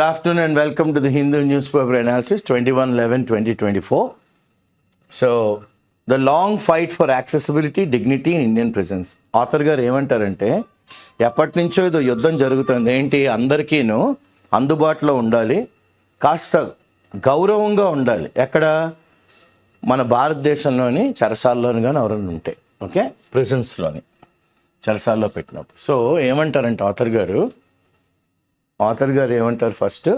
afternoon and welcome to the Hindu newspaper analysis 21/11/2024. So, the long fight for accessibility, dignity in Indian prisons. Author గారు ఏమంటారంటే ఎప్పటి నుంచో ఇది యుద్ధం జరుగుతుంది, ఏంటి అందరికీను అందుబాటులో ఉండాలి, కాస్త గౌరవంగా ఉండాలి. ఎక్కడ మన భారతదేశంలోని చెరసాల్లోని కానీ ఎవరైనా ఉంటే, ఓకే, ప్రిజన్స్లోని చెరసాల్లో పెట్టినప్పుడు. సో ఏమంటారంటే ఆథర్ గారు ఏమంటారు, first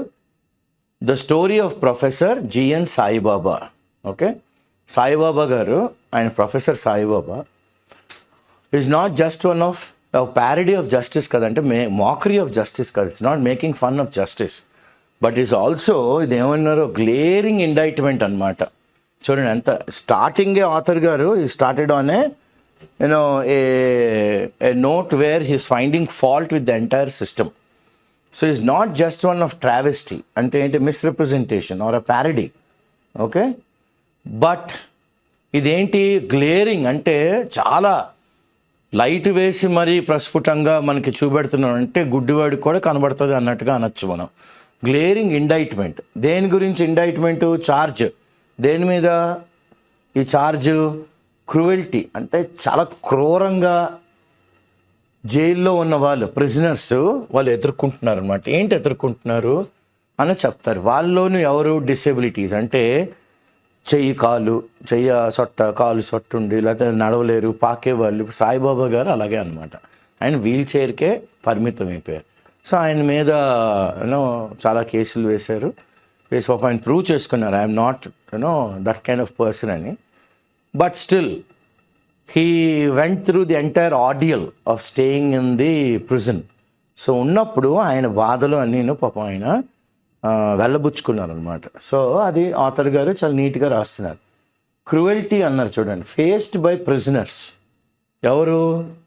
the story of professor G N Saibaba. Okay, Saibaba గారు, ఆయన professor Saibaba is not just one of parody of justice కదంటే మాకరీ ఆఫ్ జస్టిస్ కదా, it's not making fun of justice, but is also ఇది ఏమన్నారు గ్లేరింగ్ ఇండైట్మెంట్ అనమాట. చూడండి ఎంత స్టార్టింగే ఆథర్ గారు ఈ started on a note where he's finding fault with the entire system. So is not just one of travesty అంటే ఏంటి, misrepresentation or a parody, okay, but ఇదేంటి గ్లేరింగ్ అంటే చాలా లైట్ వేసి మరీ ప్రస్ఫుటంగా మనకి చూపెడుతున్నాం అంటే గుడ్డివాడికి కూడా కనబడుతుంది అన్నట్టుగా అనొచ్చు మనం. Glaring indictment. దేని గురించి ఇండైట్మెంటు? ఛార్జ్. దేని మీద ఈ ఛార్జ్? క్రూయల్టీ, అంటే చాలా క్రూరంగా జైల్లో ఉన్న వాళ్ళు ప్రిజనర్స్ వాళ్ళు ఎదుర్కొంటున్నారు అనమాట. ఏంటి ఎదుర్కొంటున్నారు అని చెప్తారు. వాళ్ళలోనూ ఎవరు డిసేబిలిటీస్ అంటే కాలు సొట్టు ఉండి లేకపోతే నడవలేరు, పాకేవాళ్ళు. సాయిబాబా గారు అలాగే అనమాట, ఆయన వీల్ చైర్కే పరిమితం అయిపోయారు. సో ఆయన మీద చాలా కేసులు వేశారు. వేసి పాప ఆయన ప్రూవ్ చేసుకున్నారు I'm not that kind of person అని. But still he went through the entire ordeal of staying in the prison. So ఉన్నప్పుడు ఆయన బాధలు అన్నీను పాపం ఆయన వెళ్ళబుచ్చుకున్నారు అనమాట. సో అది ఆథర్ గారు చాలా నీట్గా రాస్తున్నారు. క్రూయల్టీ అన్నారు చూడండి, ఫేస్డ్ బై ప్రిజనర్స్. ఎవరు?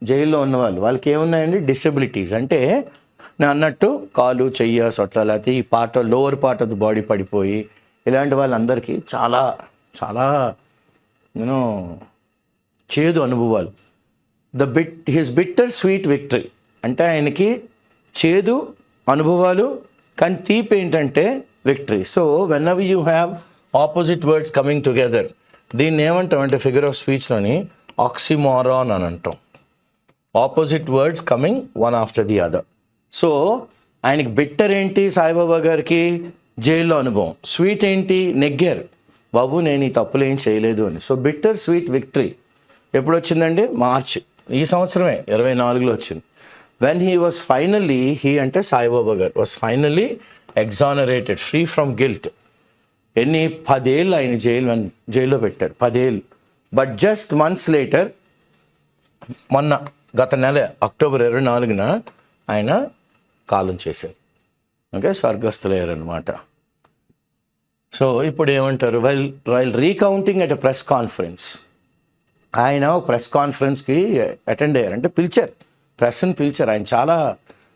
జైల్లో ఉన్నవాళ్ళు. వాళ్ళకి ఏమున్నాయండి? డిసెబిలిటీస్. అంటే నేను అన్నట్టు కాలు సొట్ట లేకపోతే ఈ lower part of the body పడిపోయి ఇలాంటి వాళ్ళందరికీ చాలా చాలా చేదు అనుభవాలు. హిస్ బిట్టర్ స్వీట్ విక్టరీ అంటే ఆయనకి చేదు అనుభవాలు కానీ తీపి ఏంటంటే victory. So when ever you have opposite words coming together, దీన్ని ఏమంటాం అంటే ఫిగర్ ఆఫ్ స్పీచ్లోని ఆక్సిమారాన్ అని అంటాం. Opposite words coming one after the other. So ఆయనకి బిట్టర్ ఏంటి? సాయిబాబా గారికి జైల్లో అనుభవం. స్వీట్ ఏంటి? నెగ్గారు, బాబు నేను ఈ తప్పులు ఏం చేయలేదు అని. సో బిట్టర్ స్వీట్ విక్టరీ ఎప్పుడు వచ్చిందండి? మార్చ్ ఈ సంవత్సరమే 24లో వచ్చింది. వెన్ హీ వాజ్ ఫైనల్లీ, అంటే సాయిబాబా గారు was finally exonerated, free from guilt. 10 ఏళ్ళు ఆయన జైల్లో పెట్టారు, 10 ఏళ్ళు. బట్ జస్ట్ మంత్స్ లేటర్, గత నెల అక్టోబర్ 24న ఆయన కాలం చేశారు. ఓకే, స్వర్గస్థులయ్యారు అనమాట. సో ఇప్పుడు ఏమంటారు, while recounting at a press conference, ఆయన ప్రెస్ కాన్ఫరెన్స్కి అటెండ్ అయ్యారు. అంటే పిలిచారు, ప్రెస్ని పిలిచారు. ఆయన చాలా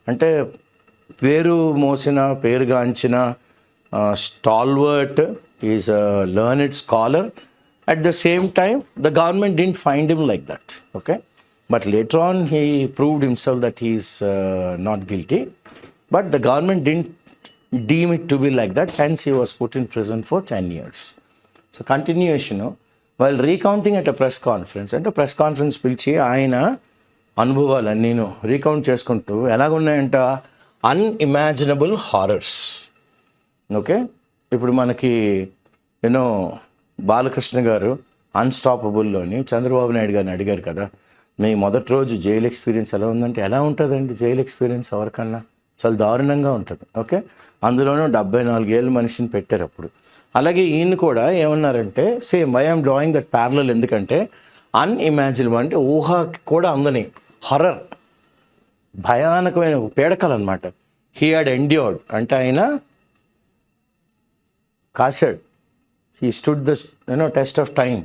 అంటే పేరుగాంచిన stalwart, is a learned scholar. At the same time the government didn't find him like that, okay, but later on he proved himself that he is not guilty, but the government didn't deem it to be like that, hence he was put in prison for 10 years. So continuation వాళ్ళు recounting at a press conference అంటే press conference పిలిచి ఆయన అనుభవాలన్నీ recount చేసుకుంటూ ఎలాగున్నాయంట, unimaginable horrors. Okay, ఇప్పుడు మనకి బాలకృష్ణ గారు అన్స్టాపబుల్లోని చంద్రబాబు నాయుడు గారిని అడిగారు కదా, మీ మొదటి రోజు జైలు ఎక్స్పీరియన్స్ ఎలా ఉందంటే, ఎలా ఉంటుందండి జైలు ఎక్స్పీరియన్స్ ఎవరికన్నా చాలా దారుణంగా ఉంటుంది. ఓకే, అందులోనూ 74 ఏళ్ళ మనిషిని పెట్టారు అప్పుడు. అలాగే ఈయన కూడా ఏమన్నారంటే same why I'm drawing that parallel, ఎందుకంటే అన్ఇమాజినబుల్ అంటే ఊహ కూడా అందని హర్రర్, భయానకమైన పీడకలు అనమాట. హీ హ్యాడ్ ఎండ్యూర్డ్ అంటే ఆయన కాసాడు. He stood the test of time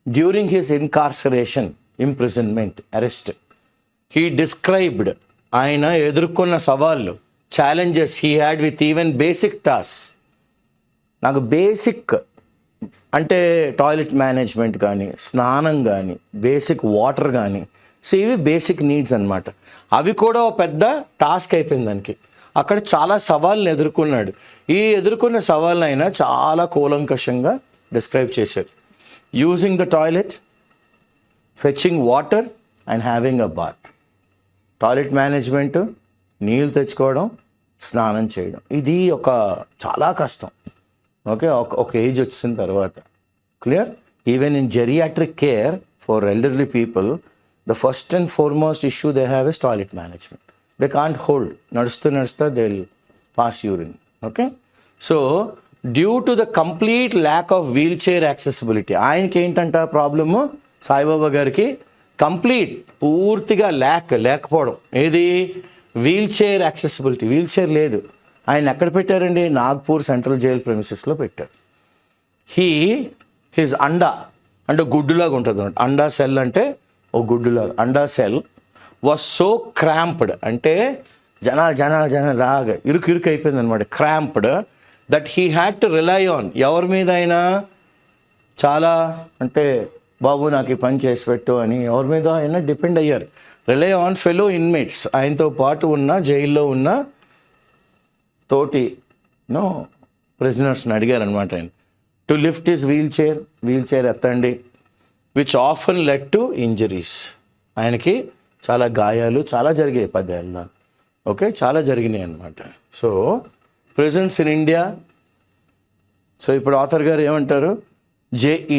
during his incarceration, imprisonment, arrest. He described ఆయన ఎదుర్కొన్న సవాళ్ళు, challenges he had with even basic task. నాకు బేసిక్ అంటే టాయిలెట్ మేనేజ్మెంట్ కానీ, స్నానం కానీ, బేసిక్ వాటర్ కానీ, సో ఇవి బేసిక్ నీడ్స్ అనమాట. అవి కూడా పెద్ద టాస్క్ అయిపోయింది దానికి. అక్కడ చాలా సవాళ్ళని ఎదుర్కొన్నాడు. ఈ ఎదుర్కొన్న సవాళ్ళని ఆయన చాలా కూలంకషంగా డిస్క్రైబ్ చేశారు. Using the toilet, fetching water and having a bath. Toilet management, నీళ్ళు తెచ్చుకోవడం, స్నానం చేయడం, ఇది చాలా కష్టం. ఓకే, ఒక ఏజ్ వచ్చిన తర్వాత. Clear? Even in geriatric care for elderly people, the first and foremost issue they have is toilet management. They can't hold. నడుస్తా they will pass urine. Okay, so due to the complete lack of wheelchair accessibility, ఆయనకి ఏంటంట problem, Saibaba గారికి complete పూర్తిగా లేకపోవడం. ఏది? Wheelchair accessibility. Wheelchair లేదు. ఆయన ఎక్కడ పెట్టారండి? నాగ్పూర్ సెంట్రల్ జైల్ ప్రెమిసెస్లో పెట్టారు. హిజ్ అండా అంటే గుడ్డులాగా ఉంటుంది అన్నమాట. అండా సెల్ అంటే ఓ గుడ్డులాగా. అండా సెల్ వాజ్ సో క్రాంప్డ్, అంటే జనాలు లాగా ఇరుకు అయిపోయింది అనమాట. Cramped that he had to rely on, ఎవరి మీద అయినా చాలా, అంటే బాబు నాకు ఈ పని చేసి పెట్టు అని ఎవరి మీద అయినా డిపెండ్ అయ్యారు. రిలై ఆన్ ఫెలో ఇన్మేట్స్, ఆయనతో పాటు ఉన్న జైల్లో ఉన్న తోటి ప్రిజనర్స్ని అడిగారనమాట ఆయన, to lift his wheelchair ఎత్తండి, which often led to injuries. ఆయనకి చాలా గాయాలు చాలా జరిగాయి 10 ఏళ్ళ. ఓకే, చాలా జరిగినాయి అనమాట. So prisons in India. So ఇప్పుడు ఆథర్ గారు ఏమంటారు?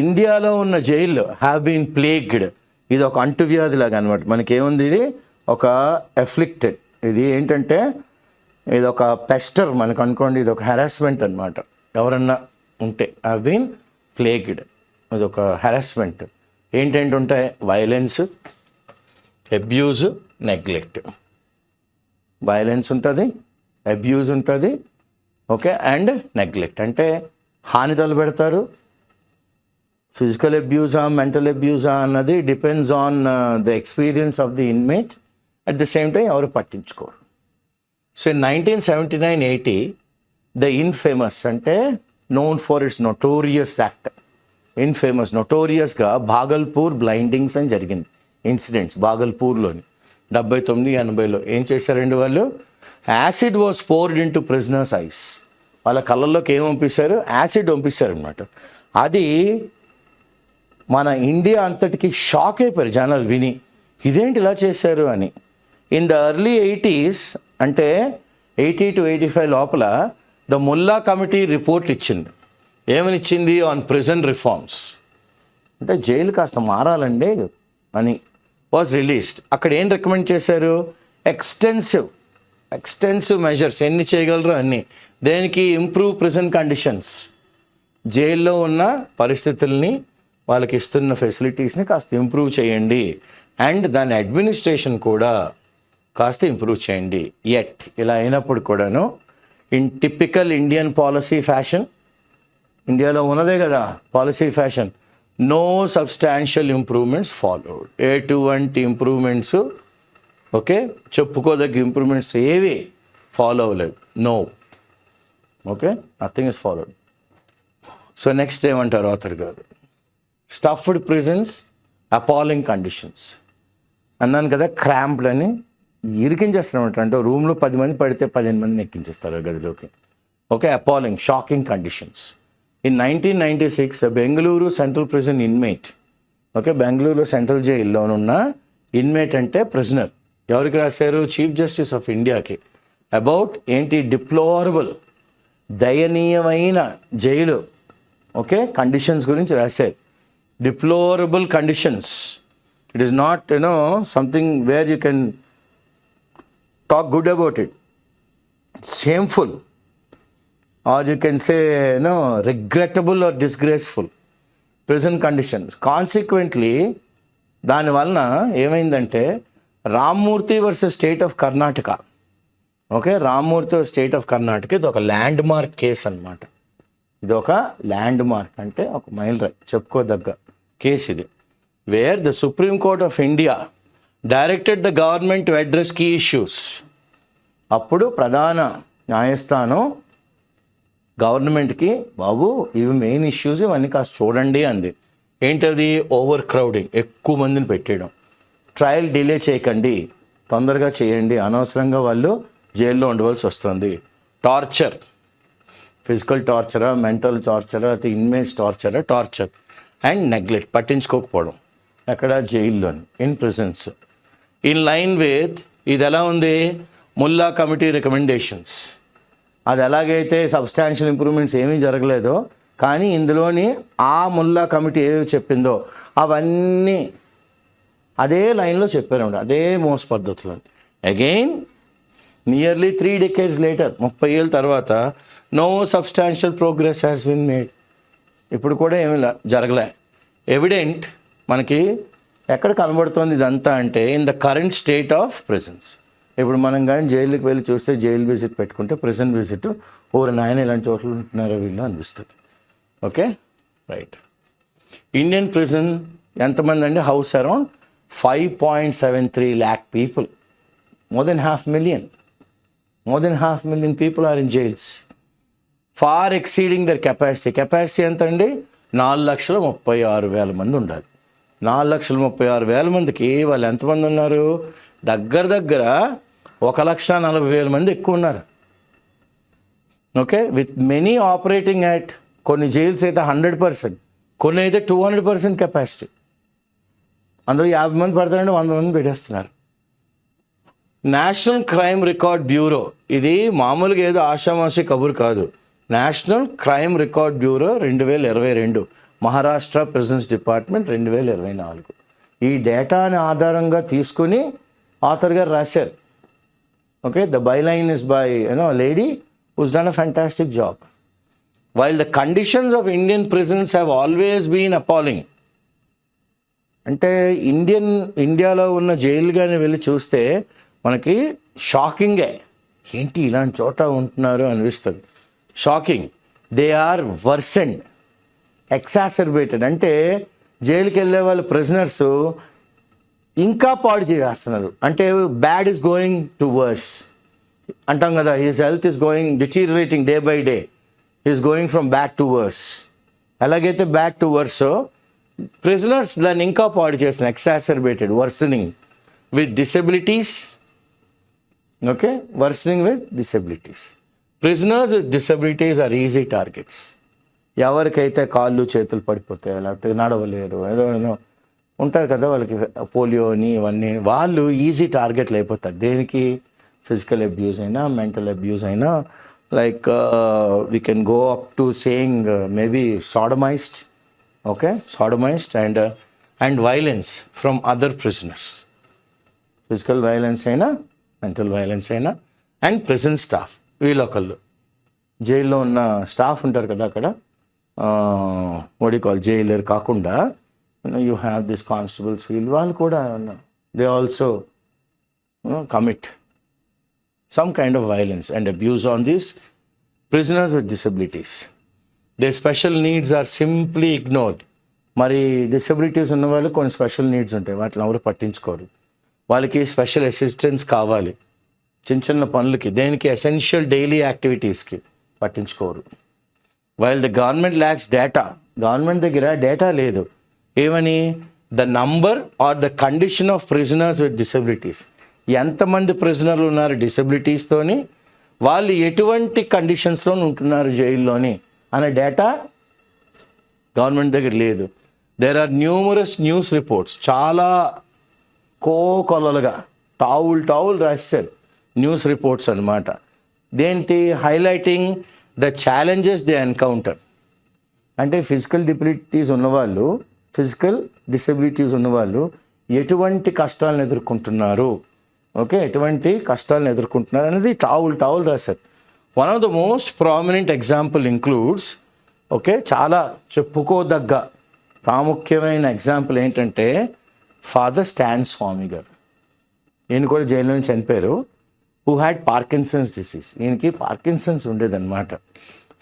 ఇండియాలో ఉన్న జైళ్ళు హ్యావ్ బీన్ ప్లేగ్డ్. ఇది ఒక అంటువ్యాధి లాగా అనమాట. మనకేముంది? ఇది ఒక ఎఫ్లిక్టెడ్. ఇది ఏంటంటే ఇది ఒక పెస్టర్ మనకు అనుకోండి. ఇది ఒక హెరాస్మెంట్ అనమాట. ఎవరన్నా ఉంటే హ్యావ్ బీన్ ప్లేగ్డ్. ఇది ఒక హెరాస్మెంట్. ఏంటంటే ఉంటాయి? Violence, abuse, neglect. వైలెన్స్ ఉంటుంది, అబ్యూజ్ ఉంటుంది, ఓకే, అండ్ నెగ్లెక్ట్ అంటే హాని తలపెడతారు. ఫిజికల్ అబ్యూజా, మెంటల్ అబ్యూజా అన్నది depends on the experience of the inmate. At the same time ఎవరు పట్టించుకోరు. సో ఇన్ 1979-80 ద ఇన్ఫేమస్, అంటే known for its notorious act, నోటోరియస్గా భాగల్పూర్ బ్లైండింగ్స్ అని జరిగింది ఇన్సిడెంట్స్. భాగల్పూర్లోని 79-80లో ఏం చేశారండి వాళ్ళు? Acid was poured into prisoners eyes. వాళ్ళ కళ్ళల్లోకి ఏం పంపిస్తారు? యాసిడ్ పంపిస్తారనమాట. అది మన ఇండియా అంతటికి షాక్ అయిపోయారు జనాలు విని, ఇదేంటి ఇలా చేశారు అని. ఇన్ ద ఎర్లీ 80s, అంటే 80 to 85 లోపల ద ముల్లా కమిటీ రిపోర్ట్ ఇచ్చింది. ఏమని ఇచ్చింది? ఆన్ ప్రిజన్ రిఫార్మ్స్, అంటే జైలు కాస్త మారాలండి అని వాజ్ రిలీజ్డ్. అక్కడ ఏం రికమెండ్ చేశారు? ఎక్స్టెన్సివ్ మెజర్స్, ఎన్ని చేయగలరు అన్ని. దేనికి? Improve prison conditions. జైల్లో ఉన్న పరిస్థితుల్ని, వాళ్ళకి ఇస్తున్న ఫెసిలిటీస్ని కాస్త ఇంప్రూవ్ చేయండి, అండ్ దాని అడ్మినిస్ట్రేషన్ కూడా కాస్త ఇంప్రూవ్ చేయండి. ఎట్ ఇలా అయినప్పుడు కూడాను in typical Indian policy fashion, ఇండియాలో ఉన్నదే కదా policy fashion, no substantial improvements followed. ఎటువంటి ఇంప్రూవ్మెంట్స్, ఓకే, చెప్పుకోదగ్గ ఇంప్రూవ్మెంట్స్ ఏవి ఫాలో అవ్వలేదు. No, okay, nothing is followed. So next ఏమంటారు ఆథర్ గారు? Stuffed prisons, appalling conditions. అన్నాను కదా, క్రాంప్డ్ అని ఇరికించేస్తారనమాట. అంటే రూమ్లో 10 మంది పడితే 15 మందిని ఎక్కించేస్తారు గదిలోకి. Okay, appalling, shocking conditions. In 1996 Bengaluru central prison inmate, okay, Bengaluru central జైల్లోనున్న ఇన్మేట్ అంటే ప్రిజనర్, ఎవరికి రాశారు? చీఫ్ జస్టిస్ ఆఫ్ ఇండియాకి. అబౌట్ ఏంటి? డిప్లోరబుల్, దయనీయమైన జైలు, ఓకే, కండిషన్స్ గురించి రాశారు. Deplorable conditions. It is not, something where you can talk good about it. It's shameful, or you can say, regrettable or disgraceful. Prison conditions. Consequently, దాని వలన ఏమైందంటే Rammurthy versus state of Karnataka, okay, Rammurthy state of Karnataka, ఇది ఒక land mark case అనమాట. ఇది ఒక land mark అంటే ఒక మైలురాయి, చెప్పుకోదగ్గ కేసు ఇది. Where the supreme court of India directed the government to address key issues. అప్పుడు ప్రధాన న్యాయస్థానం గవర్నమెంట్కి, బాబు ఇవి మెయిన్ ఇష్యూస్, ఇవన్నీ కాస్త చూడండి అంది. ఏంటది? ఓవర్ క్రౌడింగ్, ఎక్కువ మందిని పెట్టేయడం, ట్రయల్ డిలే చేయకండి, తొందరగా చేయండి, అనవసరంగా వాళ్ళు జైల్లో ఉండవలసి వస్తుంది. టార్చర్, ఫిజికల్ టార్చరా, మెంటల్ టార్చరా, అయితే ఇన్మేట్స్ టార్చరా, టార్చర్ అండ్ నెగ్లెక్ట్, పట్టించుకోకపోవడం ఎక్కడ, జైల్లోని, in prisons. In line with ఇది ఎలా ఉంది, ముల్లా కమిటీ రికమెండేషన్స్. అది ఎలాగైతే సబ్స్టాన్షియల్ ఇంప్రూవ్మెంట్స్ ఏమీ జరగలేదో, కానీ ఇందులోని ఆ ముల్లా కమిటీ ఏవి చెప్పిందో అవన్నీ అదే లైన్లో చెప్పారు, అదే మోస్ పద్ధతిలో. అగైన్ నియర్లీ 3 decades లేటర్, 30 ఏళ్ళ తర్వాత, no substantial progress has been made. ఇప్పుడు కూడా ఏమి జరగలే. ఎవిడెంట్ మనకి ఎక్కడ కనబడుతుంది ఇదంతా అంటే in the current state of prisons. ఇప్పుడు మనం కానీ జైలుకి వెళ్ళి చూస్తే, జైలు విజిట్ పెట్టుకుంటే, ప్రిజన్ విజిట్, ఓరు నాయన ఇలాంటి చోట్ల ఉంటున్నారో వీళ్ళు అనిపిస్తుంది. Okay, right. ఇండియన్ ప్రిజన్ ఎంతమంది అండి, house around 5.73 lakh people. More than 500,000. More than 500,000 people are in jails. Far exceeding their capacity. Capacity ఎంత అండి, 4,36,000 మంది ఉండాలి. 4,36,000 మందికి వాళ్ళు ఎంతమంది ఉన్నారు, దగ్గర 1,40,000 మంది ఎక్కువ ఉన్నారు. Okay, with many operating at, కొన్ని జైల్స్ అయితే 100%, కొన్ని అయితే 200% కెపాసిటీ. అందులో 50 మంది పడతారంటే 100 మంది పెట్టేస్తున్నారు. నేషనల్ క్రైమ్ రికార్డ్ బ్యూరో, ఇది మామూలుగా ఏదో ఆషామాషి కబురు కాదు. National crime record bureau 2022, Maharashtra prisons department 2024. ఈ డేటాని ఆధారంగా తీసుకుని ఆథర్ గారు రాశారు. Okay, the byline is by lady who's done a fantastic job. While the conditions of Indian prisons have always been appalling. అంటే ఇండియాలో ఉన్న జైలు కానీ వెళ్ళి చూస్తే మనకి షాకింగే, ఏంటి ఇలాంటి చోట ఉంటున్నారు అనిపిస్తుంది. Shocking. They are worsened, exacerbated. అంటే జైలుకి వెళ్ళే వాళ్ళు ప్రిజనర్స్ ఇంకా పాడు చేస్తున్నారు. అంటే bad is going to worse అంటాం కదా, his health is going deteriorating day by day, is going from bad to worse. ఎలాగైతే బ్యాడ్ టు వర్స్, ప్రిజనర్స్ దాన్ని ఇంకా పాడు చేస్తున్నారు, exacerbated, worsening with disabilities. Okay, worsening with disabilities. Prisoners with disabilities are easy targets. ఎవరికైతే కాళ్ళు చేతులు పడిపోతాయో, లేకపోతే నడవలేరు, ఏదో ఉంటారు కదా వాళ్ళకి పోలియో అని ఇవన్నీ, వాళ్ళు ఈజీ టార్గెట్లు అయిపోతారు. దేనికి, ఫిజికల్ అబ్యూస్ అయినా, మెంటల్ అబ్యూస్ అయినా, like we can go up to saying maybe sodomized. Okay, sodomized and violence from other prisoners. Physical violence అయినా, మెంటల్ వైలెన్స్ అయినా, అండ్ ప్రిజన్ స్టాఫ్, వీళ్ళొకళ్ళు జైల్లో ఉన్న స్టాఫ్ ఉంటారు కదా అక్కడ, వాట్ యు కాల్ జైలర్ కాకుండా యూ హ్యావ్ దిస్ కానిస్టేబుల్స్, వాళ్ళు కూడా they also commit some kind of violence and abuse on these prisoners with disabilities. Their special needs are simply ignored. మరి డిసబిలిటీస్ ఉన్న వాళ్ళు కొన్ని స్పెషల్ నీడ్స్ ఉంటాయి, వాటిని ఎవరు పట్టించుకోరు. వాళ్ళకి స్పెషల్ అసిస్టెన్స్ కావాలి చిన్న చిన్న పనులకి, దేనికి, ఎసెన్షియల్ డైలీ యాక్టివిటీస్కి పట్టించుకోరు. While the government lacks data, government దగ్గర డేటా లేదు. ఏమని, the number or the condition of prisoners with disabilities, ఎంతమంది ప్రిజనర్లు ఉన్నారు డిసబిలిటీస్తోని, వాళ్ళు ఎటువంటి కండిషన్స్లో ఉంటున్నారు జైల్లోని అనే డేటా గవర్నమెంట్ దగ్గర లేదు. There are numerous news reports, చాలా కొలలుగా టావులు రాశారు న్యూస్ రిపోర్ట్స్ అనమాట. దేంటి, highlighting the challenges they encounter. అంటే ఫిజికల్ డిసబిలిటీస్ ఉన్నవాళ్ళు ఎటువంటి కష్టాలను ఎదుర్కొంటున్నారు, ఓకే, ఎటువంటి కష్టాలను ఎదుర్కొంటున్నారు అనేది టావులు రాశారు. One of the most prominent example includes, okay, చాలా చెప్పుకోదగ్గ ప్రాముఖ్యమైన ఎగ్జాంపుల్ ఏంటంటే ఫాదర్ స్టాన్ స్వామి గారు. ఈయన కూడా జైల్లో నుంచి చనిపోయారు. Who had Parkinson's disease. ఈయనకి పార్కిన్సన్స్ ఉండేదన్నమాట.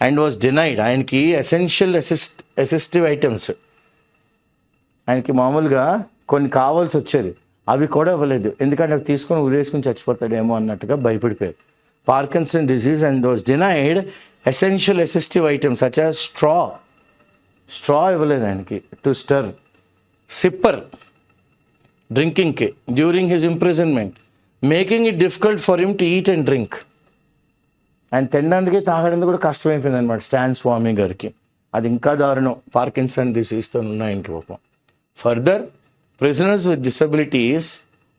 And was denied. ఆయనకి ఎసెన్షియల్ అసిస్టివ్ ఐటమ్స్, ఆయనకి మామూలుగా కొన్ని కావాల్సి వచ్చేది, అవి కూడా ఇవ్వలేదు. ఎందుకంటే అవి తీసుకొని ఉరేసుకుని చచ్చిపోతాడేమో అన్నట్టుగా భయపడిపోయారు. Parkinson disease and was denied essential assistive items such as straw ఇవ్వలేదు ఆయనకి టు స్టర్, సిప్పర్ డ్రింకింగ్కి during his imprisonment. Making it difficult for him to eat and drink. ఆయన తినడానికి తాగడానికి కూడా కష్టమైపోయింది అనమాట స్టాన్ స్వామి గారికి. అది ఇంకా దారుణం, పార్కిన్సన్ డిసీజ్తో ఉన్నాయంటే పాపం. Further, prisoners with disabilities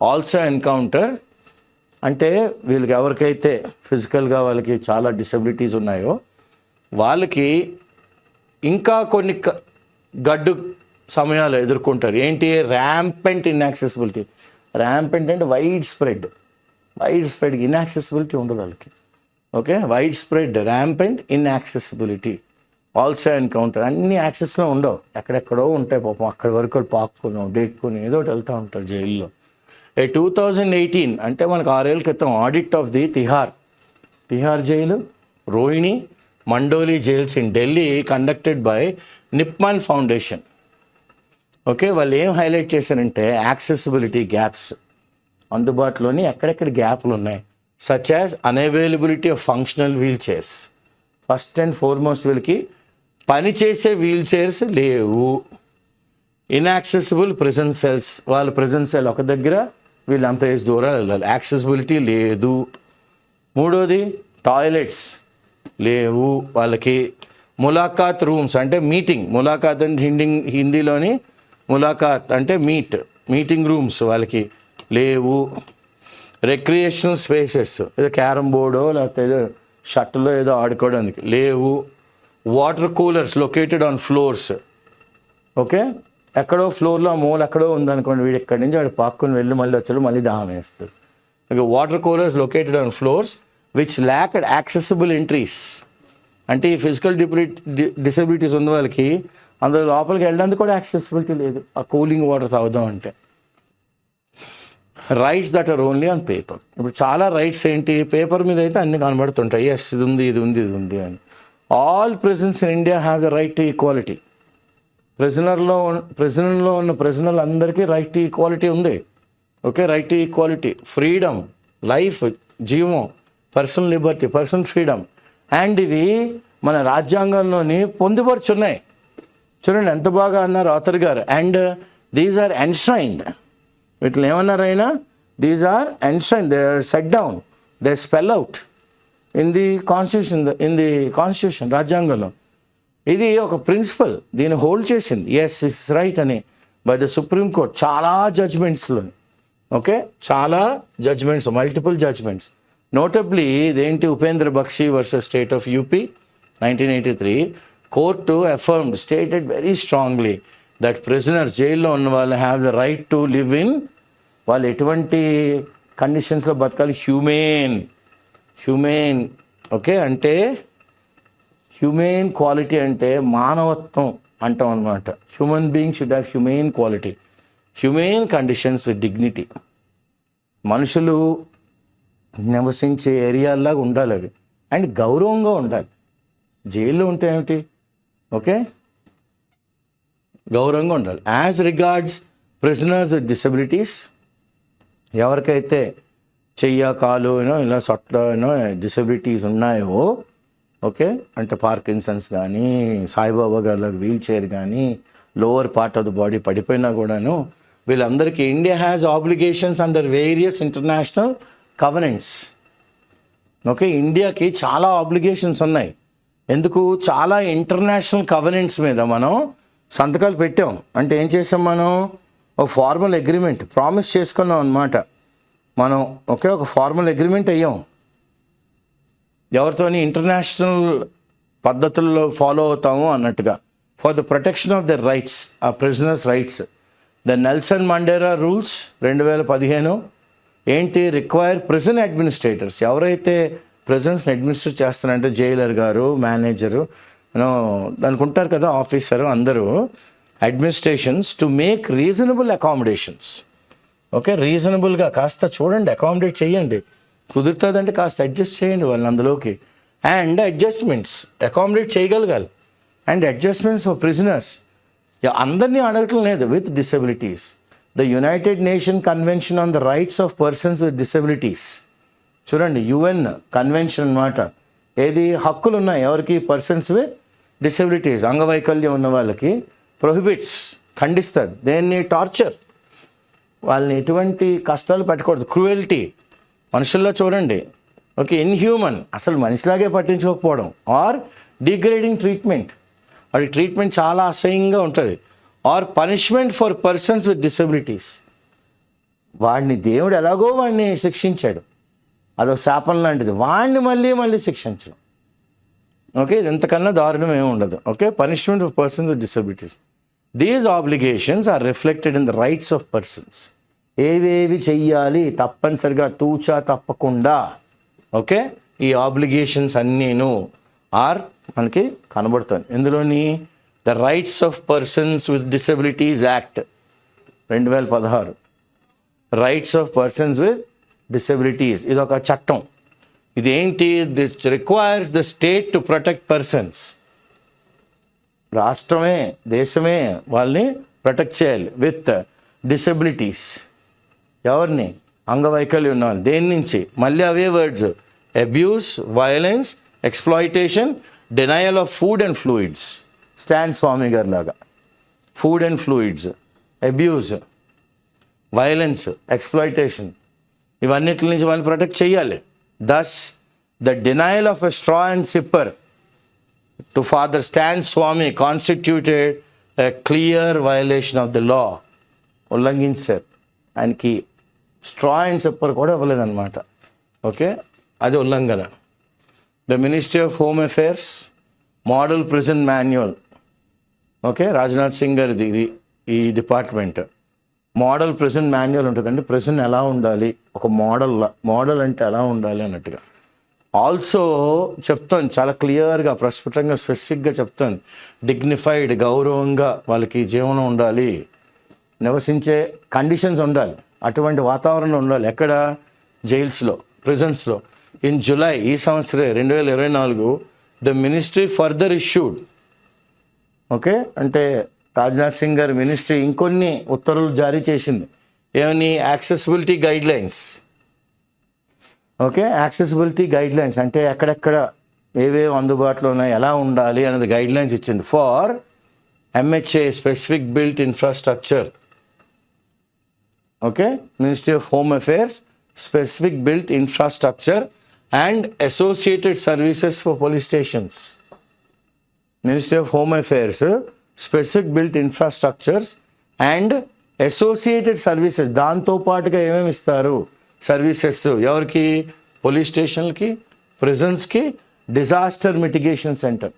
also encounter, అంటే వీళ్ళకి ఎవరికైతే ఫిజికల్గా వాళ్ళకి చాలా డిసబిలిటీస్ ఉన్నాయో వాళ్ళకి ఇంకా కొన్ని గడ్డు సమయాలు ఎదుర్కొంటారు. ఏంటి? ర్యాంపెంట్ ఇన్యాక్సెసిబిలిటీ. ర్యాంపెంట్ అంటే వైడ్ స్ప్రెడ్ ఇన్యాక్సెసిబిలిటీ ఉండదు వాళ్ళకి. Okay, wide spread rampant ఇన్యాక్సెసిబిలిటీ also encounter. అన్ని యాక్సెస్లో ఉండవు, ఎక్కడెక్కడో ఉంటాయి పాపం. అక్కడి వరకు పాక్కుని డేక్కుని ఏదో ఒకటి వెళ్తూ ఉంటారు జైల్లో. 2018 అంటే మనకు 6 ఏళ్ళ క్రితం audit of the Tihar jail, Rohini, Mandoli jails in Delhi conducted by Nipman foundation. Okay, వాళ్ళు ఏం హైలైట్ చేశారంటే యాక్సెసిబిలిటీ గ్యాప్స్, అందుబాటులోని ఎక్కడెక్కడ గ్యాప్లు ఉన్నాయి. Such as unavailability of functional wheelchairs. First and foremost వీళ్ళకి పనిచేసే వీల్ చైర్స్ లేవు. ఇన్యాక్సెసిబుల్ ప్రిజన్ సెల్స్, వాళ్ళ ప్రిజన్ సెల్ ఒక దగ్గర, వీళ్ళు అంత వేసి దూరాలు వెళ్ళాలి. యాక్సెసిబిలిటీ లేదు. మూడోది టాయిలెట్స్ లేవు వాళ్ళకి. ములాఖాత్ రూమ్స్ అంటే మీటింగ్, ములాఖాత్ అంటే హిందీలోని ములాఖాత్ అంటే మీటింగ్ రూమ్స్ వాళ్ళకి లేవు. రిక్రియేషనల్ స్పేసెస్, ఏదో క్యారమ్ బోర్డో లేకపోతే ఏదో షటిల్లో ఏదో ఆడుకోవడానికి లేవు. Water coolers located on floors. Okay, ఎక్కడో ఫ్లోర్లో మూల ఎక్కడో ఉందనుకోండి, వీడు ఎక్కడి నుంచి వాడు పాక్కుని వెళ్ళి మళ్ళీ వచ్చాడు, మళ్ళీ దాహం వేస్తారు. Okay, water coolers located on floors which lacked accessible entries. అంటే ఈ ఫిజికల్ డిసబిలిటీస్ ఉన్న వాళ్ళకి అందులో లోపలికి వెళ్ళడానికి కూడా యాక్సెసిబిలిటీ లేదు, ఆ కూలింగ్ వాటర్ తాగుదాం అంటే. Rights that are only on paper. ఇప్పుడు చాలా రైట్స్ ఏంటి, పేపర్ మీద అయితే అన్ని కనబడుతుంటాయి, ఎస్ ఇది ఉంది ఇది ఉంది ఇది ఉంది అని. All prisons in India have the right to equality. ప్రిజనర్లో ఉన్న ప్రిజనర్లు అందరికీ రైట్ టు ఈక్వాలిటీ ఉంది. Okay, right to equality, freedom, life, జీవం, personal liberty, personal freedom. And ఇవి మన రాజ్యాంగంలోని పొందుపరుచున్నాయి. చూడండి ఎంత బాగా అన్నారు ఆథర్ గారు. And these are enshrined. వీటిని ఏమన్నారు అయినా, these are enshrined, they are set down, they spell out in the constitution, రాజ్యాంగంలో. ఇది ఒక ప్రిన్సిపల్, దీన్ని హోల్డ్ చేసింది, ఎస్ ఇస్ రైట్ అని, బై ద సుప్రీం కోర్ట్ చాలా జడ్జ్మెంట్స్లో. ఓకే, చాలా జడ్జ్మెంట్స్, మల్టిపుల్ జడ్జ్మెంట్స్. నోటబ్లీ ఇదేంటి, Upendra Baxi versus state of UP 1983, court affirmed, stated very strongly that prisoners, జైల్లో ఉన్న వాళ్ళు have the right to live in, వాళ్ళు ఎటువంటి కండిషన్స్లో బతకాలి, హ్యూమెన్. ఓకే, అంటే హ్యూమెన్ క్వాలిటీ అంటే మానవత్వం అంటాం అనమాట. Human being should have human quality, human conditions with dignity. మనుషులు నివసించే ఏరియాలాగా ఉండాలి అవి, అండ్ గౌరవంగా ఉండాలి. జైల్లో ఉంటే ఏమిటి, ఓకే, గౌరవంగా ఉండాలి. As regards prisoners with disabilities, ఎవరికైతే చెయ్య కాలు ఇలా సొట్ల డిసబిలిటీస్ ఉన్నాయో, ఓకే, అంటే పార్కిన్సన్స్ కానీ, సాయిబాబా గారి వీల్ చైర్ కానీ, lower part of the body పడిపోయినా కూడాను, వీళ్ళందరికీ India has obligations under various international covenants. Okay, ఇండియాకి చాలా ఆబ్లిగేషన్స్ ఉన్నాయి. ఎందుకు, చాలా ఇంటర్నేషనల్ కవెనెంట్స్ మీద మనం సంతకాలు పెట్టాం. అంటే ఏం చేసాం మనం, ఒక ఫార్మల్ అగ్రిమెంట్ ప్రామిస్ చేసుకున్నాం అనమాట మనం. ఓకే, ఒక ఫార్మల్ అగ్రిమెంట్ అయ్యాం ఎవరితోని, ఇంటర్నేషనల్ పద్ధతుల్లో ఫాలో అవుతాము అన్నట్టుగా. For the protection of the rights, ఆ prisoners rights, the Nelson Mandela rules 2015 ఏంటి, రిక్వైర్ ప్రిజన్ అడ్మినిస్ట్రేటర్స్, ఎవరైతే ప్రిజన్స్ని అడ్మినిస్ట్రేట్ చేస్తారంటే జైలర్ గారు, మేనేజరు, దానికి ఉంటారు కదా ఆఫీసరు, అందరూ administrations to make reasonable accommodations. Okay, రీజనబుల్గా కాస్త చూడండి, అకామిడేట్ చేయండి, కుదురుతుందంటే కాస్త అడ్జస్ట్ చేయండి వాళ్ళని అందులోకి. అండ్ అడ్జస్ట్మెంట్స్, అకామిడేట్ చేయగలగాలి. అండ్ అడ్జస్ట్మెంట్స్ ఫర్ ప్రిజనర్స్, అందరినీ అడగటం లేదు, with disabilities. The United nation convention on the rights of persons with disabilities, చూడండి UN కన్వెన్షన్ అన్నమాట. ఏది, హక్కులు ఉన్నాయి ఎవరికి, పర్సన్స్ విత్ డిసబిలిటీస్, అంగవైకల్యం ఉన్న వాళ్ళకి, ప్రొహిబిట్స్, ఖండిస్తుంది దేన్ని, టార్చర్, వాళ్ళని ఎటువంటి కష్టాలు పెట్టకూడదు, క్రూయల్టీ, మనుషుల్లో చూడండి, ఓకే, ఇన్హ్యూమన్, అసలు మనిషిలాగే పట్టించుకోకపోవడం, ఆర్ డిగ్రేడింగ్ ట్రీట్మెంట్, వాడి ట్రీట్మెంట్ చాలా అసహ్యంగా ఉంటుంది, or punishment for persons with disabilities. వాడిని దేవుడు ఎలాగో వాడిని శిక్షించాడు, అదో శాపం లాంటిది, వాడిని మళ్ళీ శిక్షించడం. ఓకే, ఇది ఎంతకన్నా దారుణం ఏమి ఉండదు. Okay, punishment for persons with disabilities. These obligations are reflected in the rights of persons. ఏవేవి చెయ్యాలి తప్పనిసరిగా తూచా తప్పకుండా, ఓకే, ఈ ఆబ్లిగేషన్స్ అన్నీను మనకి కనబడుతుంది. ఇందులోని the rights of persons with disabilities act 2016, rights of persons with disabilities, ఇది ఒక చట్టం. ఇదేంటి? This requires the state to protect persons. రాష్ట్రమే, దేశమే వాళ్ళని ప్రొటెక్ట్ చేయాలి విత్ డిసబిలిటీస్. ఎవరిని? అంగవైకల్యం ఉన్న వాళ్ళు. దేని నుంచి? మళ్ళీ అవే words: abuse, violence, exploitation, denial of food and fluids. Stan Swamy గారి లాగా food and fluids, abuse, violence, exploitation, ఇవన్నిటి నుంచి వాళ్ళని ప్రొటెక్ట్ చేయాలి. Thus the denial of a straw and sipper to father Stan Swamy constituted a clear violation of the law. ఉల్లంఘించారు. ఆయనకి straw and sipper కూడా ఇవ్వలేదన్నమాట. ఓకే, అది ఉల్లంఘన. The ministry of home affairs model prison manual. Okay, Rajnath Singh గారిది ఇది, ఈ department. Model prison manual ఉంటుందండి. ప్రిజన్ ఎలా ఉండాలి, ఒక మోడల్ అంటే ఎలా ఉండాలి అన్నట్టుగా. ఆల్సో చెప్తాను చాలా క్లియర్గా, ప్రస్ఫుటంగా, స్పెసిఫిక్గా చెప్తాను. డిగ్నిఫైడ్, గౌరవంగా వాళ్ళకి జీవనం ఉండాలి, నివసించే కండిషన్స్ ఉండాలి, అటువంటి వాతావరణం ఉండాలి. ఎక్కడ? జైల్స్లో, ప్రిజన్స్లో. ఇన్ జూలై ఈ సంవత్సరం 2024 the ministry further issued, okay, అంటే రాజ్నాథ్ సింగ్ గారి మినిస్ట్రీ ఇంకొన్ని ఉత్తర్వులు జారీ చేసింది. ఏమని? Accessibility guidelines. Okay, accessibility guidelines అంటే ఎక్కడెక్కడ ఏవేవి అందుబాటులో ఉన్నాయి, ఎలా ఉండాలి అనేది గైడ్ లైన్స్ ఇచ్చింది. For MHA, specific built infrastructure. Okay, ministry of home affairs, specific built infrastructure and associated services for police stations. Ministry of home affairs, specific built infrastructures and associated services. దాంతోపాటుగా ఏమేమి ఇస్తారు services? ఎవరికి? Police స్టేషన్లకి, ప్రిజన్స్కి, disaster mitigation centre.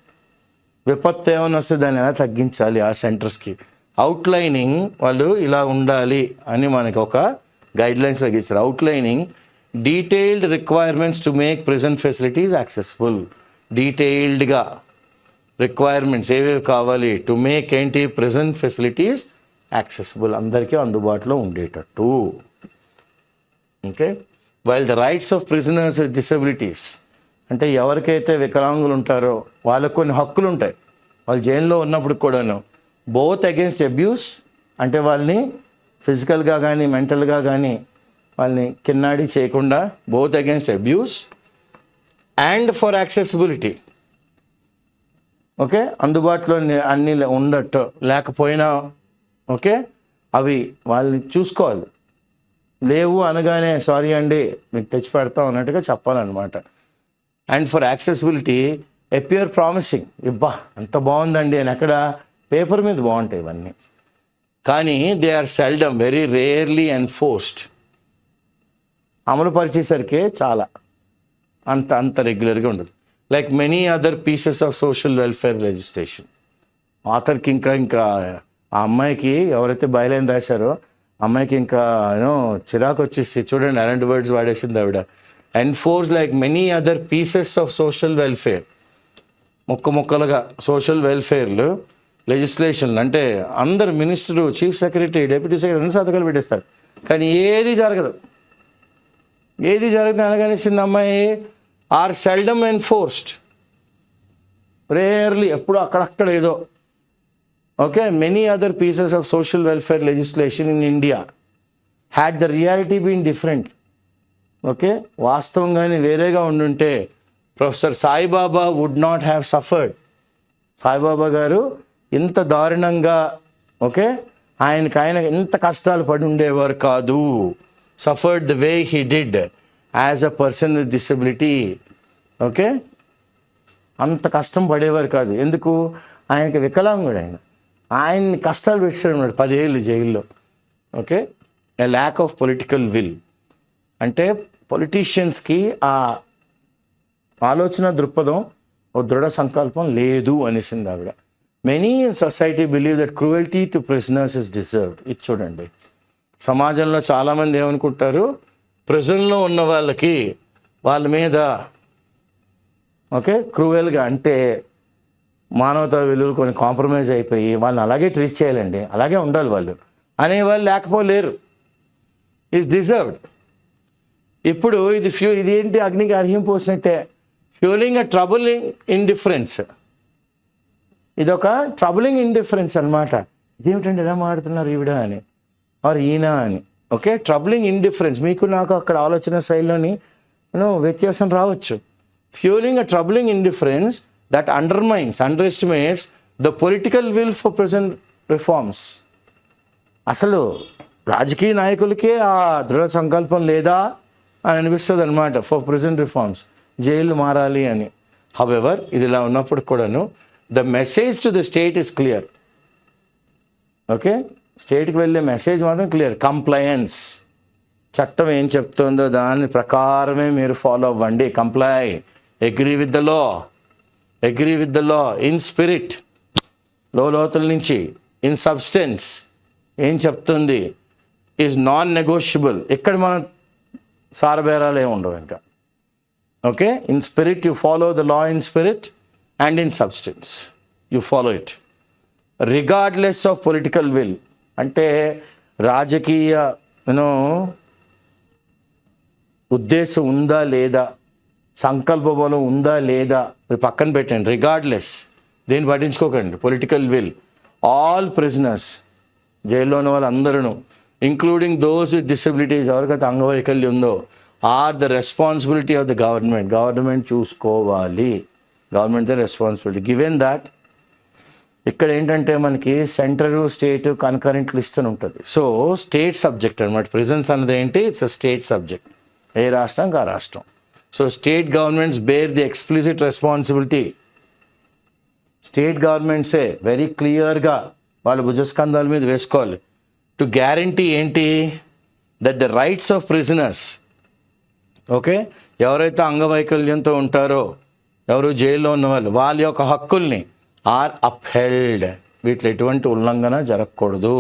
విపత్తు ఏమైనా వస్తే దాన్ని ఎలా తగ్గించాలి ఆ సెంటర్స్కి. అవుట్లైనింగ్ వాళ్ళు ఇలా ఉండాలి అని మనకి ఒక గైడ్ లైన్స్ తగ్గించారు. Outlining detailed requirements to make prison facilities accessible. డీటెయిల్డ్గా రిక్వైర్మెంట్స్ ఏవేవి కావాలి టు మేక్ ఏంటి ప్రిజన్ ఫెసిలిటీస్ యాక్సెసిబుల్, అందరికీ అందుబాటులో ఉండేటట్టు. Okay, while the rights of prisoners with disabilities అంటే ఎవరికైతే వికలాంగులు ఉంటారో వాళ్ళకు కొన్ని హక్కులు ఉంటాయి. వాళ్ళు జైల్లో ఉన్నప్పుడు కూడాను బోత్ అగేన్స్ట్ అబ్యూస్ అంటే వాళ్ళని ఫిజికల్గా కానీ మెంటల్గా కానీ వాళ్ళని కిన్నాడి చేయకుండా, both against abuse and for accessibility. Okay, అందుబాటులో అన్నీ ఉండట్టు లేకపోయినా ఓకే అవి వాళ్ళని చూసుకోవాలి. లేవు అనగానే సారీ అండి మీకు తెచ్చి పెడతాం అన్నట్టుగా చెప్పాలన్నమాట. And for accessibility appear promising. ఇబ్బా అంత బాగుందండి అని ఎక్కడ? పేపర్ మీద బాగుంటాయి ఇవన్నీ, కానీ they are seldom, very rarely enforced. అమలు పరిచేసరికి చాలా అంత రెగ్యులర్గా ఉండదు. Like many other pieces of social welfare legislation. ఆథర్కి ఇంకా ఆ అమ్మాయికి ఎవరైతే బైలైన్ రాశారో అమ్మాయికి ఇంకా చిరాకు వచ్చేసి చూడండి అలాంటి వర్డ్స్ వాడేసింది ఆవిడ. Enforce like many other pieces of social welfare. ముక్కలుగా సోషల్ వెల్ఫేర్లు లెజిస్లేషన్లు అంటే అందరు minister, chief secretary, deputy secretary అన్ని సంతకాలు పెట్టేస్తారు, కానీ ఏది జరగదు అనగానేసింది అమ్మాయి. ఆర్ సెల్డమ్ ఎన్ఫోర్స్డ్, రేర్లీ, ఎప్పుడు అక్కడక్కడ ఏదో. Okay, many other pieces of social welfare legislation in India had the reality been different. Okay, వాస్తవంగానే వేరేగా ఉండుంటే professor Saibaba would not have suffered. Saibaba గారు ఇంత దారుణంగా ఓకే ఆయన ఇంత కష్టాలు పడి ఉండేవారు కాదు. Suffered the way he did as a person with disability. Okay, అంత కష్టం పడేవారు కాదు. ఎందుకు? ఆయనకి వికలాంగుడు, ఆయన్ని కష్టాలు పెట్టాడు అన్నాడు 10 ఏళ్ళు జైల్లో. Okay, a lack of political will అంటే పొలిటీషియన్స్కి ఆ ఆలోచన దృక్పథం, ఓ దృఢ సంకల్పం లేదు అనేసింది ఆవిడ. Many in society believe that cruelty to prisoners is deserved. ఇది చూడండి, సమాజంలో చాలామంది ఏమనుకుంటారు, ప్రిజన్లో ఉన్న వాళ్ళకి వాళ్ళ మీద ఓకే క్రూయల్గా అంటే మానవతా విలువలు కొన్ని కాంప్రమైజ్ అయిపోయి వాళ్ళని అలాగే ట్రీట్ చేయాలండి, అలాగే ఉండాలి వాళ్ళు అనేవాళ్ళు లేకపోలేరు. Is deserved. ఇప్పుడు ఇది ఏంటి, అగ్నికి అర్హ్యం పోసినట్టే. ఫ్యూలింగ్ అ ట్రబులింగ్ ఇండిఫరెన్స్. ఇదొక ట్రబులింగ్ ఇండిఫరెన్స్ అనమాట. ఇదేమిటంటే ఎలా మాట్లాడుతున్నారు ఈవిడ అని, ఆర్ ఈయన అని. Okay, troubling indifference. మీకు నాకు అక్కడ ఆలోచన శైలిలోని వ్యత్యాసం రావచ్చు. Fuelling a troubling indifference that underestimates the political will for present reforms. అసలు రాజకీయ నాయకులకే ఆ దృఢ సంకల్పం లేదా అని అనిపిస్తుంది అనమాట, ఫర్ ప్రెజెంట్ రిఫార్మ్స్, జైలు మారాలి అని. హవెవర్, ఇది ఇలా ఉన్నప్పుడు కూడాను the message to the state is clear. Okay, స్టేట్కి వెళ్ళే మెసేజ్ మాత్రం క్లియర్. కంప్లయన్స్, చట్టం ఏం చెప్తుందో దాని ప్రకారమే మీరు ఫాలో అవ్వండి. Comply, agree with the law, agree with the law in spirit, లోతుల నుంచి, ఇన్ సబ్స్టెన్స్ ఏం చెప్తుంది, ఈజ్ నాన్ నెగోషియబుల్. ఇక్కడ మన సారబేరాలు ఏమి ఉండవు ఇంకా. Okay, in spirit you follow the law, in spirit and in substance you follow it regardless of political will. అంటే రాజకీయ ఉద్దేశం ఉందా లేదా, సంకల్ప బలం ఉందా లేదా పక్కన పెట్టండి. రిగార్డ్లెస్, దేన్ని పట్టించుకోకండి. పొలిటికల్ విల్, ఆల్ ప్రిజనర్స్, జైల్లో ఉన్న వాళ్ళందరూ, ఇంక్లూడింగ్ దోస్ విత్ డిసబిలిటీస్, ఎవరికైతే అంగవైకల్యం ఉందో, are the responsibility of the government. Government చూసుకోవాలి, government the responsibility. Given that ఇక్కడ ఏంటంటే మనకి సెంట్రల్ స్టేట్ కన్కరెంట్ లిస్ట్ అని ఉంటుంది. సో స్టేట్ సబ్జెక్ట్ అనమాట ప్రిజన్స్ అన్నది ఏంటి, ఇట్స్ అ స్టేట్ సబ్జెక్ట్. ఏ రాష్ట్రం ఆ రాష్ట్రం. So state governments bear the explicit responsibility. State గవర్నమెంట్సే వెరీ క్లియర్గా వాళ్ళ భుజస్కంధాల మీద వేసుకోవాలి. టు గ్యారంటీ ఏంటి, that the rights of prisoners, okay, ఎవరైతే అంగవైకల్యంతో ఉంటారో, ఎవరు జైల్లో ఉన్నవాళ్ళు, వాళ్ళ యొక్క హక్కుల్ని ఆర్ అప్హెల్డ్. వీటిలో ఎటువంటి ఉల్లంఘన జరగకూడదు.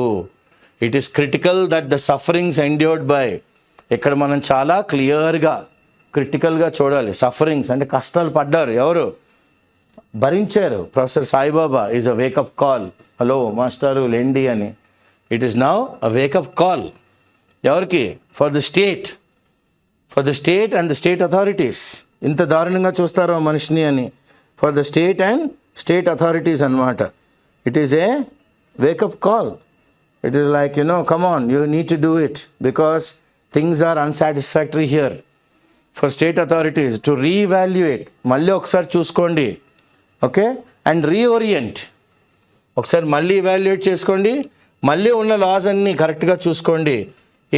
It is critical that the sufferings endured by, ఇక్కడ మనం చాలా క్లియర్గా క్రిటికల్గా చూడాలి. సఫరింగ్స్ అంటే కష్టాలు పడ్డారు, ఎవరు భరించారు. Professor Saibaba is a wake up call. Hello మాస్టారు లెండి అని. It is now a wake up call. ఎవరికి? For the state and the state authorities. ఇంత దారుణంగా చూస్తారో మనిషిని అని. For the state and state authorities అనమాట. It is a wake up call. It is like come on, you need to do it because things are unsatisfactory here. For state authorities to reevaluate, మళ్ళీ ఒకసారి చూసుకోండి. Okay, and reorient, ఒకసారి మళ్ళీ evaluate చేసుకోండి. మళ్ళీ ఉన్న loss అన్నీ కరెక్ట్గా చూసుకోండి.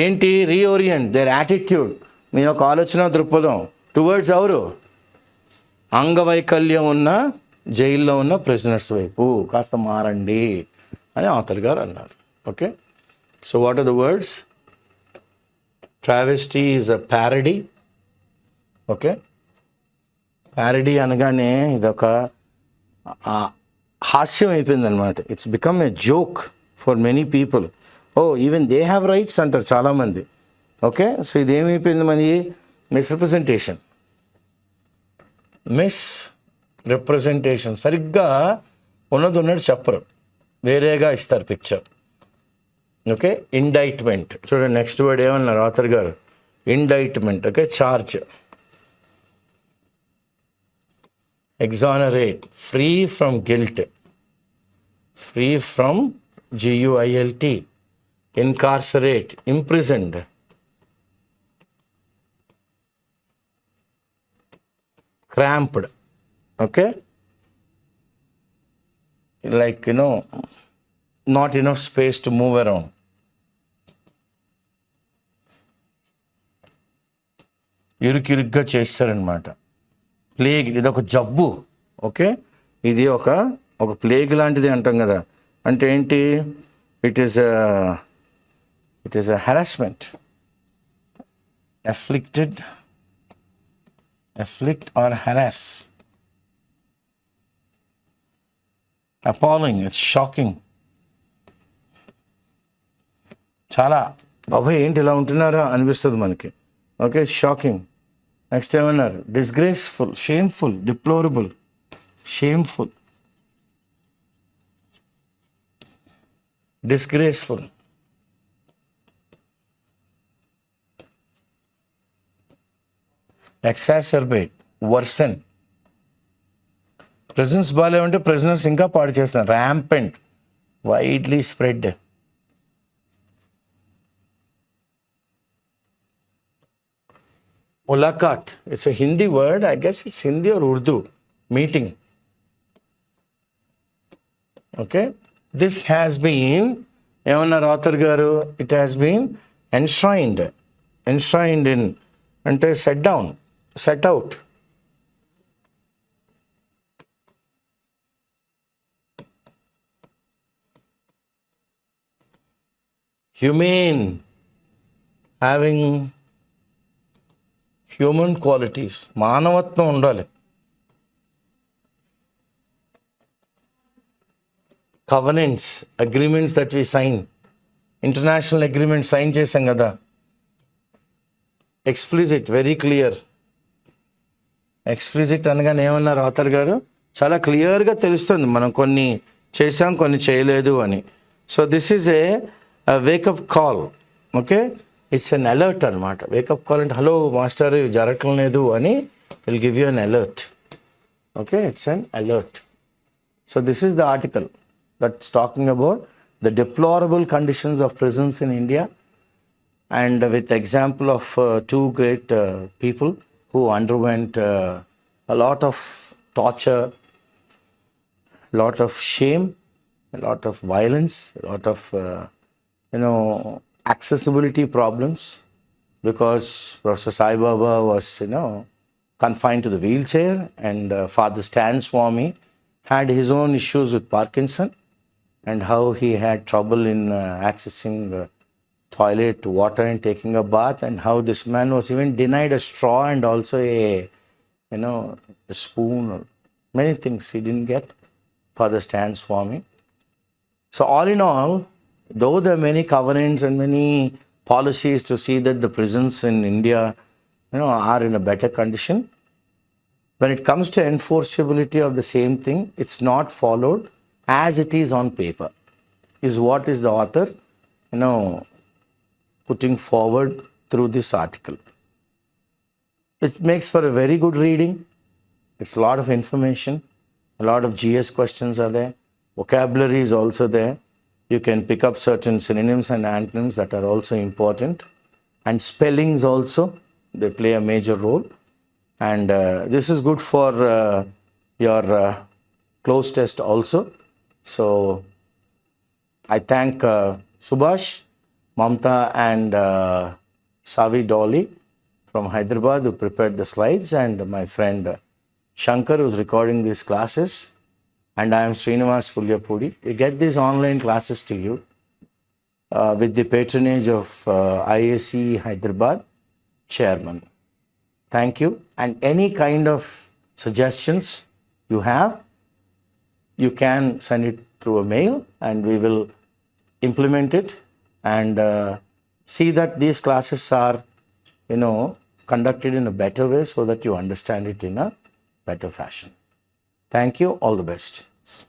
ఏంటి? రీఓరియంట్ దేర్ యాటిట్యూడ్, మీ యొక్క ఆలోచన దృక్పథం టువర్డ్స్ ఎవరు? అంగవైకల్యం ఉన్న జైల్లో ఉన్న ప్రిజనర్స్ వైపు కాస్త మారండి అని ఆథర్ గారు అన్నారు. Okay, so what are the words? Travesty is a parody. Okay, parody అనగానే ఇదొక హాస్యం అయిపోయింది అనమాట. It's become a joke for many people. Oh even they have rights అంటారు చాలామంది. ఓకే, సో ఇదేమైపోయింది మరి? మిస్రిప్రజెంటేషన్. సరిగ్గా ఉన్నది ఉన్నట్టు చెప్పరు, వేరేగా ఇస్తారు పిక్చర్. Okay, indictment. చూడండి నెక్స్ట్ వర్డ్ ఏమన్నారు ఆథర్ గారు? Indictment. Okay, charge. exonerate, free from guilt, free from guilt, incarcerate, imprisoned, cramped. Okay, like not enough space to move around. ఇరుకిరుగ్గా చేస్తారనమాట. ప్లేగ్ ఇది ఒక జబ్బు. ఓకే, ఇది ఒక ప్లేగ్ లాంటిది అంటాం కదా. అంటే ఏంటి? It is harassment. afflict or harass. Appalling, it's shocking. చాలా బాబాయ్ ఏంటి ఇలా ఉంటున్నారా అనిపిస్తుంది మనకి. Okay, shocking. నెక్స్ట్ ఏమన్నారు? Disgraceful, shameful, deplorable, shameful, disgraceful, exacerbate, worsen. Presence బాగాలేమంటే ప్రెజెన్స్ ఇంకా పాడు చేస్తాను. Rampant, widely spread. ములాకాత్, it's a Hindi word, I guess it's Hindi or Urdu. Meeting. Okay, this has been, ఏమన్నారు ఆథర్ గారు? It has been enshrined in అంటే set down, set out. Humane, having human qualities, మానవత్వం ఉండాలి. Covenants, agreements that we sign, international agreement sign చేసాం కదా. Explicit, very clear. Explicit అనగానే ఏమన్నారు author గారు? చాలా క్లియర్గా తెలుస్తుంది మనం కొన్ని చేసాం, కొన్ని చేయలేదు అని. So this is a wake up call. Okay, it's an alert అనమాట. వేకప్ కాల్ అంటే హలో మాస్టర్ ఇవి జరగటం లేదు అని will give you an alert. Okay, it's an alert. So this is the article that's talking about the deplorable conditions of prisons in India, and with example of two great people who underwent a lot of torture, a lot of shame, a lot of violence, a lot of accessibility problems, because Professor Sai Baba was confined to the wheelchair, and Father Stan Swami had his own issues with Parkinson, and how he had trouble in accessing toilet water and taking a bath, and how this man was even denied a straw and also a spoon, or many things he didn't get. Father Stan Swami. So all in all, though there are many covenants and many policies to see that the prisons in India are in a better condition, when it comes to enforceability of the same thing, it's not followed as it is on paper, is what is the author putting forward through this article. It makes for a very good reading. It's a lot of information, a lot of GS questions are there, vocabulary is also there. You can pick up certain synonyms and antonyms that are also important, and spellings also, they play a major role. And this is good for your close test also. So I thank Subhash, Mamta and Savi Dolly from Hyderabad who prepared the slides, and my friend Shankar who's recording these classes, and I am Srinivas Pulyapudi. We get these online classes to you with the patronage of IAC Hyderabad chairman. Thank you. And any kind of suggestions you have, you can send it through a mail, and we will implement it and see that these classes are conducted in a better way so that you understand it in a better fashion. Thank you. All the best.